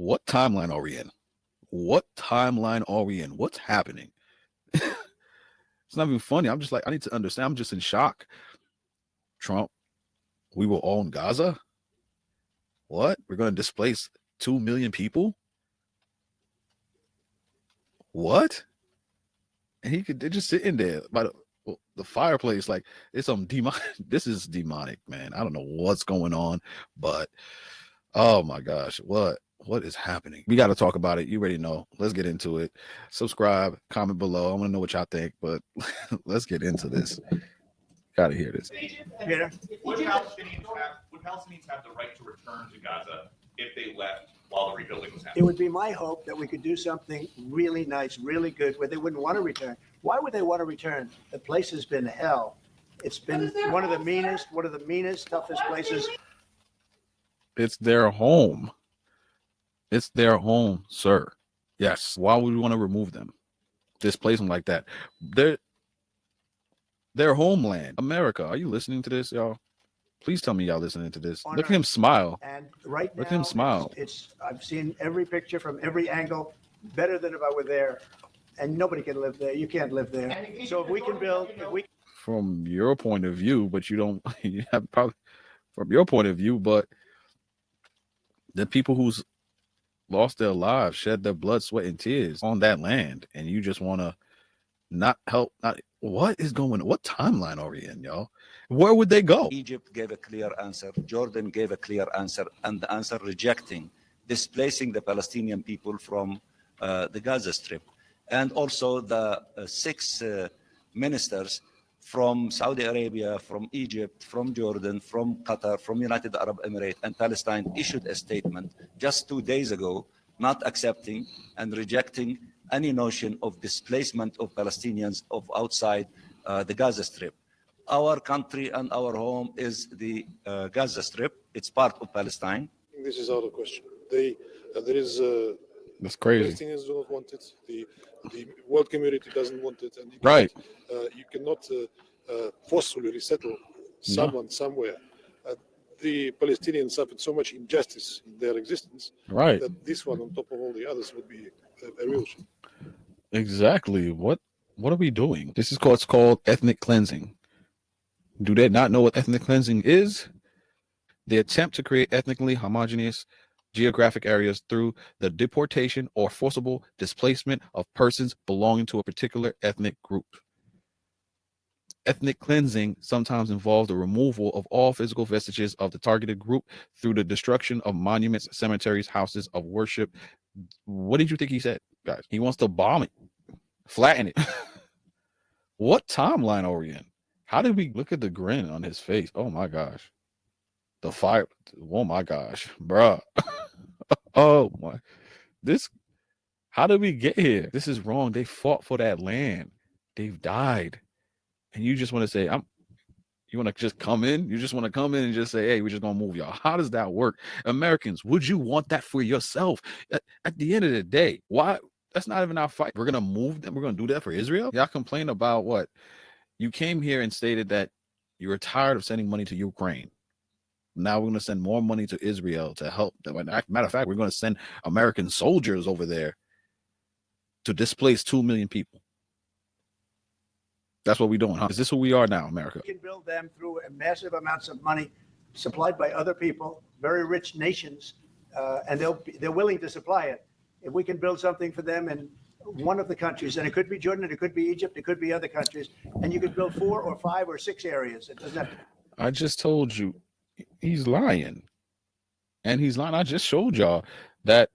What timeline are we in? What timeline are we in? What's happening? It's not even funny. I'm just like, I need to understand. I'm just in shock. Trump, we will own Gaza? What? We're going to displace 2 million people? What? And they're just sitting there by the fireplace like it's some demonic. This is demonic, man. I don't know what's going on, but oh my gosh, what is happening? We got to talk about it. You already know. Let's get into it. Subscribe, comment below. I want to know what y'all think, but let's get into this. Gotta hear this. Peter, would Palestinians have the right to return to Gaza if they left while the rebuilding was happening? It would be my hope that we could do something really nice, really good, where they wouldn't want to return. Why would they want to return? The place has been hell. It's been one of the meanest, toughest places. It's their home. It's their home, sir. Yes. Why would we want to remove them? Displace them like that? Their homeland, America. Are you listening to this, y'all? Please tell me y'all listening to this. Look at him smile. And right now, look at him smile. I've seen every picture from every angle, better than if I were there. And nobody can live there. You can't live there. So if we can build, from your point of view, but you don't. You have probably from your point of view, but the people who's lost their lives, shed their blood, sweat, and tears on that land, and you just want to not help. What is going on? What timeline are we in, y'all? Where would they go? Egypt gave a clear answer. Jordan gave a clear answer, and the answer rejecting, displacing the Palestinian people from the Gaza Strip. And also the 6 ministers from Saudi Arabia, from Egypt, from Jordan, from Qatar, from United Arab Emirates, and Palestine issued a statement just 2 days ago, not accepting and rejecting any notion of displacement of Palestinians of outside the Gaza Strip. Our country and our home is the Gaza Strip. It's part of Palestine. This is out of question. That's crazy. Palestinians do not want it. The world community doesn't want it, and you cannot forcefully resettle someone somewhere. The Palestinians suffered so much injustice in their existence that this one, on top of all the others, would be a real shame. Exactly. What are we doing? This is called ethnic cleansing. Do they not know what ethnic cleansing is? The attempt to create ethnically homogeneous geographic areas through the deportation or forcible displacement of persons belonging to a particular ethnic group. Ethnic cleansing sometimes involves the removal of all physical vestiges of the targeted group through the destruction of monuments, cemeteries, houses of worship. What did you think he said, guys? He wants to bomb it, flatten it. What timeline are we in? How did we look at the grin on his face? Oh my gosh. The fire. Oh my gosh, bruh. Oh my. How did we get here? This is wrong. They fought for that land. They've died. And you just want to say, you want to just come in? You just want to come in and just say, hey, we're just going to move y'all. How does that work? Americans, would you want that for yourself? At the end of the day, why? That's not even our fight. We're going to move them. We're going to do that for Israel. Y'all complain about what? You came here and stated that you were tired of sending money to Ukraine. Now we're going to send more money to Israel to help them. Matter of fact, we're going to send American soldiers over there to displace 2 million people. That's what we're doing, huh? Is this who we are now, America? We can build them through massive amounts of money supplied by other people, very rich nations, and they're willing to supply it. If we can build something for them in one of the countries, and it could be Jordan, it could be Egypt, it could be other countries, and you could build 4 or 5 or 6 areas. It doesn't have to. I just told you he's lying. And he's lying. I just showed y'all that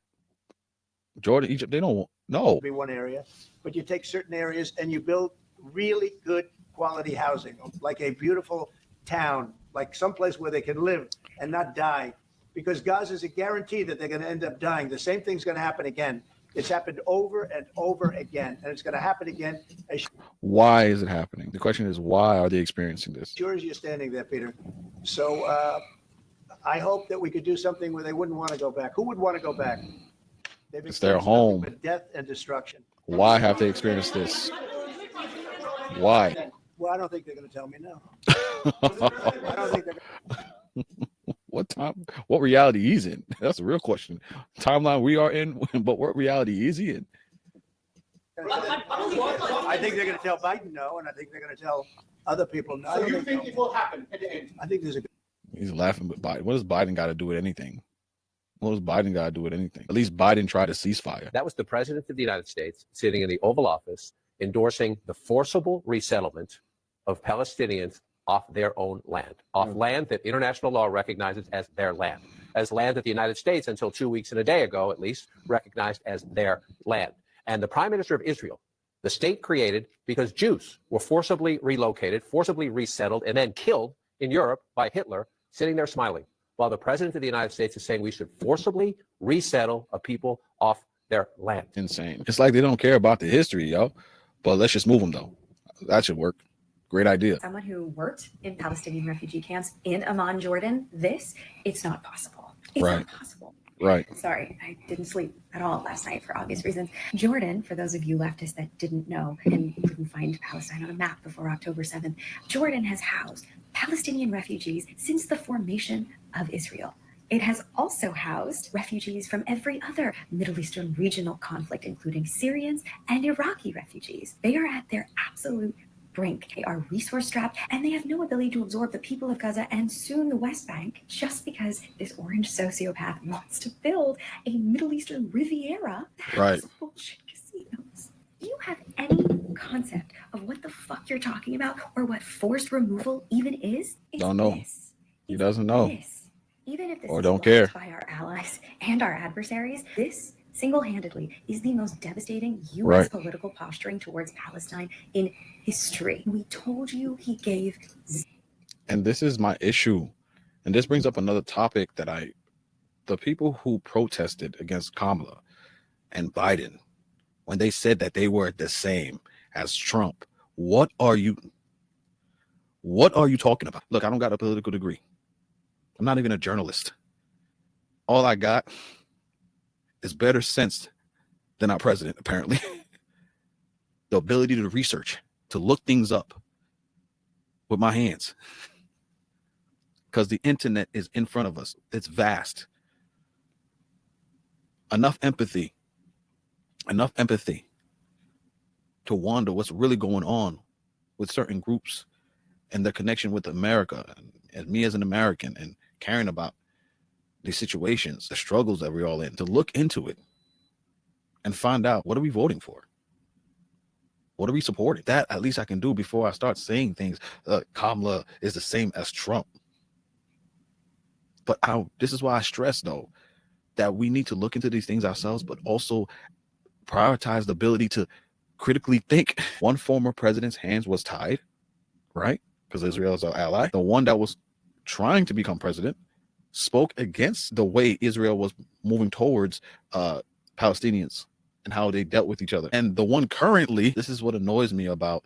Jordan, Egypt, they don't know. Be one area, but you take certain areas and you build really good quality housing, like a beautiful town, like someplace where they can live and not die, because Gaza is a guarantee that they're going to end up dying. The same thing's going to happen again. It's happened over and over again, and it's going to happen again. Why is it happening? The question is, why are they experiencing this? Sure as you're standing there, Peter. So I hope that we could do something where they wouldn't want to go back. Who would want to go back? It's their home. But death and destruction. Why have they experienced this? Why? Well, I don't think they're going to tell me no. I don't think they're what reality he's in. That's the real question. Timeline we are in, but what reality is he in? I think they're going to tell Biden no, and I think they're going to tell other people no. So you think it will happen at the end? I think there's a. He's laughing, but Biden. What does Biden got to do with anything? What does Biden got to do with anything? At least Biden tried a ceasefire. That was the president of the United States sitting in the Oval Office endorsing the forcible resettlement of Palestinians off their own land, off land that international law recognizes as their land, as land that the United States, until 2 weeks and a day ago at least, recognized as their land. And the prime minister of Israel, the state created because Jews were forcibly relocated, forcibly resettled, and then killed in Europe by Hitler, sitting there smiling, while the president of the United States is saying we should forcibly resettle a people off their land. Insane. It's like they don't care about the history, yo. But let's just move them, though. That should work. Great idea. Someone who worked in Palestinian refugee camps in Amman, Jordan, it's not possible. It's not possible. Right. Sorry, I didn't sleep at all last night for obvious reasons. Jordan, for those of you leftists that didn't know and couldn't find Palestine on a map before October 7th, Jordan has housed Palestinian refugees since the formation of Israel. It has also housed refugees from every other Middle Eastern regional conflict, including Syrians and Iraqi refugees. They are at their absolute brink. They are resource strapped, and they have no ability to absorb the people of Gaza and soon the West Bank, just because this orange sociopath wants to build a Middle Eastern Riviera that has bullshit casinos. Do you have any concept of what the fuck you're talking about or what forced removal even is? Don't know. He doesn't know. Even if this or is don't care by our allies and our adversaries, this single-handedly is the most devastating U.S. political posturing towards Palestine in history. We told you he gave. And this is my issue. And this brings up another topic that the people who protested against Kamala and Biden, when they said that they were the same as Trump, what are you talking about? Look, I don't got a political degree. I'm not even a journalist. All I got is better sense than our president, apparently. The ability to research, to look things up with my hands. Because the internet is in front of us. It's vast. Enough empathy to wonder what's really going on with certain groups and their connection with America and me as an American, and caring about these situations, the struggles that we're all in, to look into it and find out, what are we voting for? What are we supporting? That at least I can do before I start saying things. Kamala is the same as Trump. But this is why I stress, though, that we need to look into these things ourselves, but also prioritize the ability to critically think. One former president's hands was tied, right? Because Israel is our ally. The one that was trying to become president spoke against the way Israel was moving towards Palestinians and how they dealt with each other. And the one currently, this is what annoys me about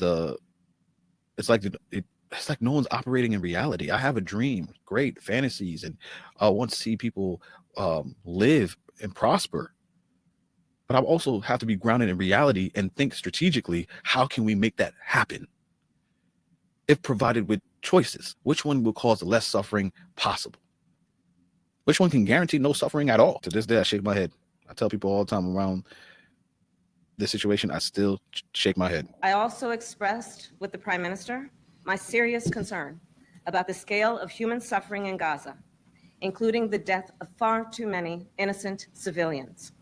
it's like no one's operating in reality. I have a dream, great fantasies, and I want to see people live and prosper. But I also have to be grounded in reality and think strategically, how can we make that happen? If provided with choices, which one will cause the less suffering possible? Which one can guarantee no suffering at all? To this day, I shake my head. I tell people all the time around this situation, I still shake my head. I also expressed with the Prime Minister my serious concern about the scale of human suffering in Gaza, including the death of far too many innocent civilians.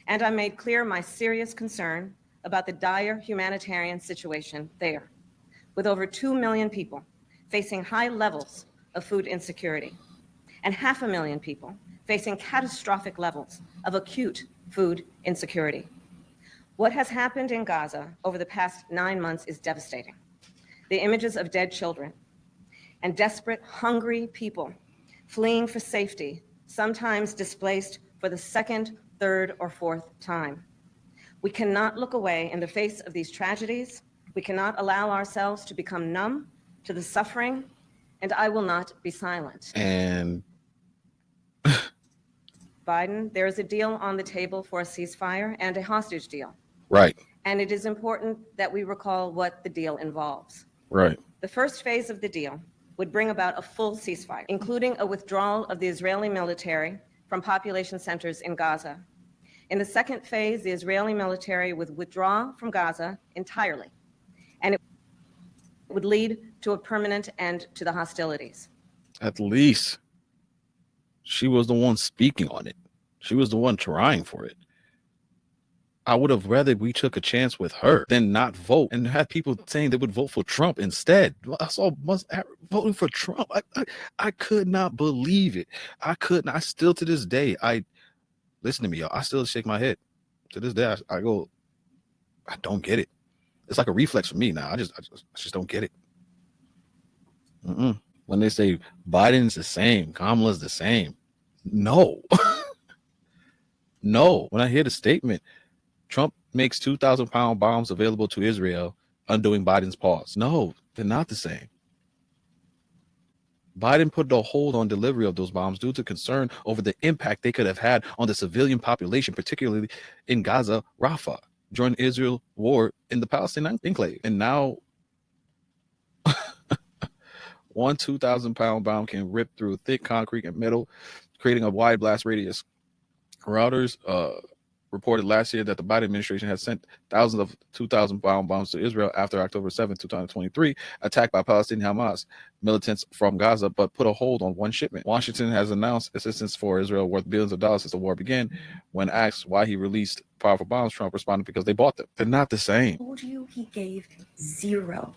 And I made clear my serious concern about the dire humanitarian situation there, with over 2 million people facing high levels of food insecurity, and 500,000 people facing catastrophic levels of acute food insecurity. What has happened in Gaza over the past 9 months is devastating. The images of dead children and desperate, hungry people fleeing for safety, sometimes displaced for the second, third, or fourth time. We cannot look away in the face of these tragedies. We cannot allow ourselves to become numb to the suffering, and I will not be silent. And Biden, there is a deal on the table for a ceasefire and a hostage deal. Right. And it is important that we recall what the deal involves. Right. The first phase of the deal would bring about a full ceasefire, including a withdrawal of the Israeli military from population centers in Gaza. In the second phase, the Israeli military would withdraw from Gaza entirely, and it would lead to a permanent end to the hostilities. At least she was the one speaking on it. She was the one trying for it. I would have rather we took a chance with her than not vote and have people saying they would vote for Trump instead. I saw voting for Trump. I could not believe it. I couldn't. I still to this day, listen to me, y'all. I still shake my head. To this day, I go, I don't get it. It's like a reflex for me now. I just don't get it. When they say Biden's the same, Kamala's the same. No. No. When I hear the statement, Trump makes 2,000-pound bombs available to Israel, undoing Biden's pause. No, they're not the same. Biden put a hold on delivery of those bombs due to concern over the impact they could have had on the civilian population, particularly in Gaza, Rafah, during Israel war in the Palestinian enclave. And now one 2,000-pound bomb can rip through thick concrete and metal, creating a wide blast radius. Reuters reported last year that the Biden administration had sent thousands of 2,000-pound bombs to Israel after October 7, 2023, attack by Palestinian Hamas militants from Gaza, but put a hold on one shipment. Washington has announced assistance for Israel worth billions of dollars since the war began. When asked why he released powerful bombs, Trump responded, because they bought them. They're not the same. I told you he gave zero.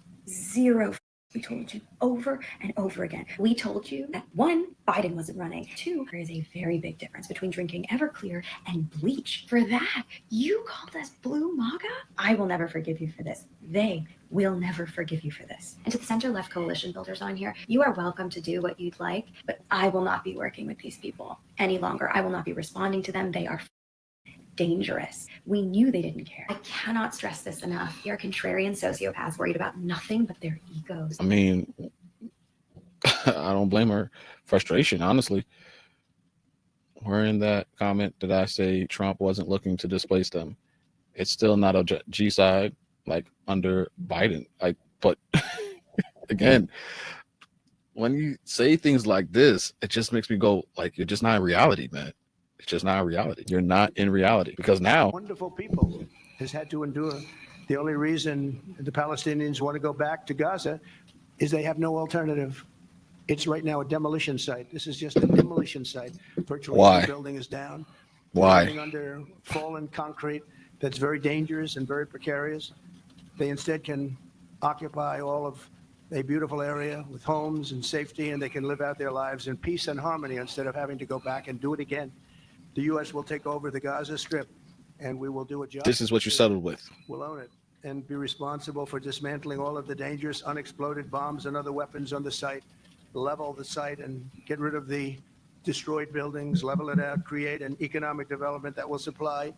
We told you over and over again. We told you that 1, Biden wasn't running. 2, there is a very big difference between drinking Everclear and bleach. For that, you called us blue MAGA? I will never forgive you for this. They will never forgive you for this. And to the center-left coalition builders on here, you are welcome to do what you'd like, but I will not be working with these people any longer. I will not be responding to them. They are dangerous. We knew they didn't care. I cannot stress this enough. They are contrarian sociopaths worried about nothing but their egos. I mean, I don't blame her. Frustration, honestly. Where in that comment did I say Trump wasn't looking to displace them? It's still not a G side like under Biden. But again, when you say things like this, it just makes me go, like, you're just not in reality, man. It's just not reality. You're not in reality, because now Wonderful people has had to endure. The only reason the Palestinians want to go back to Gaza is they have no alternative. It's right now a demolition site. This is just a demolition site. Virtually every building is down. Why? Living under fallen concrete that's very dangerous and very precarious. They instead can occupy all of a beautiful area with homes and safety, and they can live out their lives in peace and harmony instead of having to go back and do it again. The U.S. will take over the Gaza Strip, and we will do a job. This is what you settled with. We'll own it and be responsible for dismantling all of the dangerous unexploded bombs and other weapons on the site, level the site and get rid of the destroyed buildings, level it out, create an economic development that will supply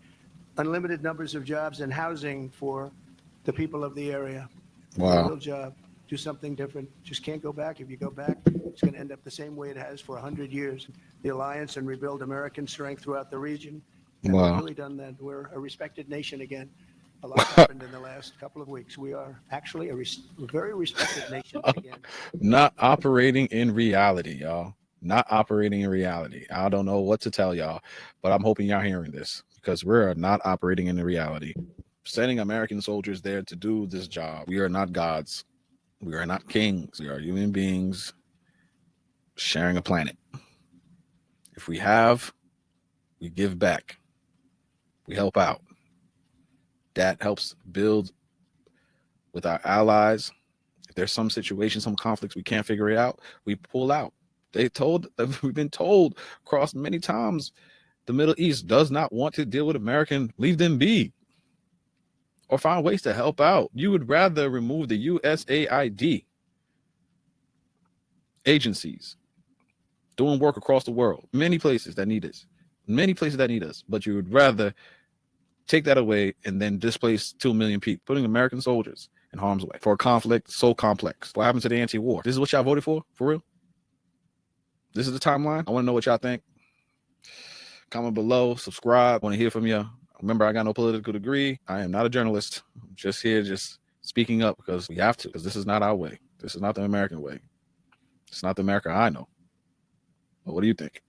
unlimited numbers of jobs and housing for the people of the area. Wow. A real job. Do something different. Just can't go back. If you go back, it's going to end up the same way it has for 100 years. The alliance and rebuild American strength throughout the region. And Wow. we've really done that. We're a respected nation again. A lot happened in the last couple of weeks. We are actually a very respected nation again. Not operating in reality, y'all. Not operating in reality. I don't know what to tell y'all, but I'm hoping y'all hearing this, because we're not operating in the reality. Sending American soldiers there to do this job. We are not gods. We are not kings. We are human beings sharing a planet. If we have, we give back. We help out. That helps build with our allies. If there's some situation, some conflicts we can't figure it out, we pull out. We've been told across many times, the Middle East does not want to deal with America. Leave them be. Or find ways to help out. You would rather remove the USAID agencies doing work across the world. Many places that need us. But you would rather take that away and then displace 2 million people, putting American soldiers in harm's way for a conflict so complex. What happened to the anti-war? This is what y'all voted for real? This is the timeline? I want to know what y'all think. Comment below, subscribe. I want to hear from you. Remember, I got no political degree. I am not a journalist. I'm just here, just speaking up because we have to, because this is not our way. This is not the American way. It's not the America I know. But what do you think?